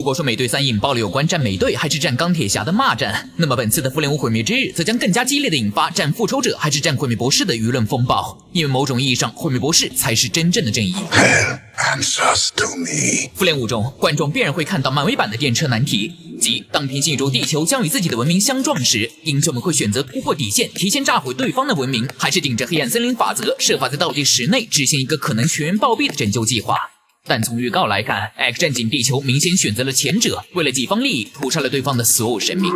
如果说美队3引爆了有关战美队还是战钢铁侠的骂战，那么本次的复联5毁灭之日则将更加激烈的引发战复仇者还是战毁灭博士的舆论风暴，因为某种意义上，毁灭博士才是真正的正义。复联5中，观众必然会看到漫威版的电车难题，即当平行宇宙地球将与自己的文明相撞时，英雄们会选择突破底线，提前炸毁对方的文明，还是顶着黑暗森林法则，设法在倒计时内执行一个可能全员暴毙的拯救计划。但从预告来看 ，X 战警地球明显选择了前者，为了己方利益，屠杀了对方的所有生命。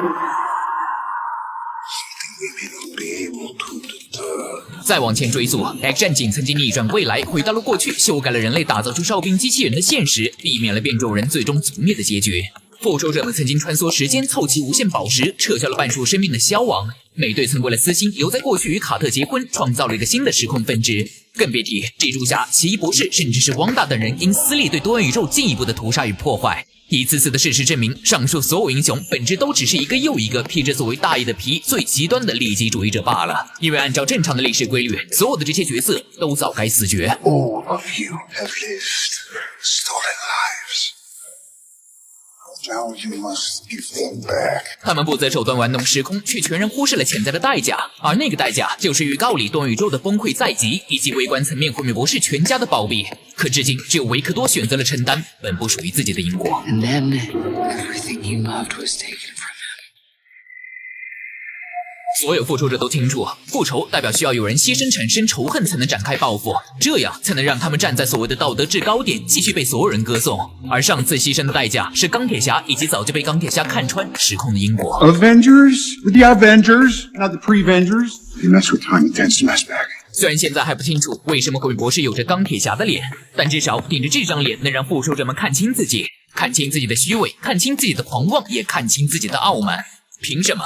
再往前追溯 ，X 战警曾经逆转未来，回到了过去，修改了人类打造出哨兵机器人的现实，避免了变种人最终族灭的结局。复仇者们曾经穿梭时间，凑齐无限宝石，撤销了半数生命的消亡。美队曾为了私心留在过去与卡特结婚，创造了一个新的时空分支。更别提蜘蛛侠、奇异博士，甚至是汪达等人因私利对多元宇宙进一步的屠杀与破坏。一次次的事实证明，上述所有英雄本质都只是一个又一个披着所谓大义的皮、最极端的利己主义者罢了。因为按照正常的历史规律，所有的这些角色都早该死绝。All of you have lived stolen lives.Now you must give them back. 他们不择手段玩弄时空，却全然忽视了潜在的代价，而那个代价就是预告里多元宇宙的崩溃在即，以及微观层面毁灭博士全家的暴毙。可至今，只有维克多选择了承担本不属于自己的因果。And then everything you loved was taken from you.所有复仇者都清楚，复仇代表需要有人牺牲产生仇恨才能展开报复，这样才能让他们站在所谓的道德制高点，继续被所有人歌颂。而上次牺牲的代价是钢铁侠以及早就被钢铁侠看穿时空的因果。Avengers? The Avengers, not the Pre-Vengers. You mess with time, it tends to mess back. 虽然现在还不清楚为什么毁灭博士有着钢铁侠的脸，但至少顶着这张脸能让复仇者们看清自己，看清自己的虚伪，看清自己的狂妄，也看清自己的傲慢。凭什么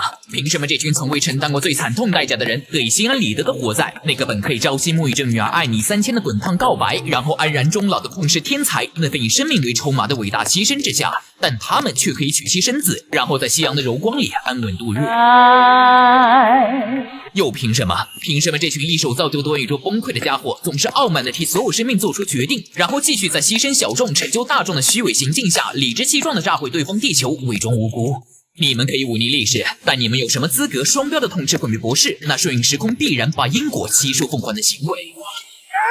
这群从未承担过最惨痛代价的人得以心安理得的活在那个本可以朝夕沐浴着女儿爱你3000的滚烫告白，然后安然终老的旷世天才，那份以生命为筹码的伟大牺牲之下，但他们却可以娶妻生子，然后在夕阳的柔光里安稳度日？又凭什么这群一手造就多元宇宙崩溃的家伙，总是傲慢地替所有生命做出决定，然后继续在牺牲小众成就大众的虚伪行径下，理直气壮地炸毁对方地球，伪装无辜？你们可以忤逆历史，但你们有什么资格双标的统治毁灭博士？那顺应时空必然把因果悉数奉还的行为。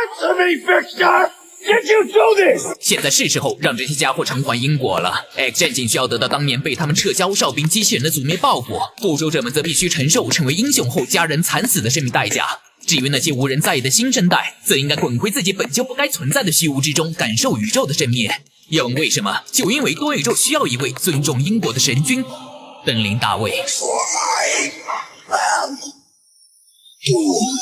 Answer me, Victor! Did you do this? 现在是时候让这些家伙偿还因果了。X 战警需要得到当年被他们撤销哨兵机器人的族灭报复，复仇者们则必须承受成为英雄后家人惨死的生命代价。至于那些无人在意的新生代，则应该滚回自己本就不该存在的虚无之中，感受宇宙的正面。要问为什么，就因为多宇宙需要一位尊重因果的神君。登临大卫。 For my doom.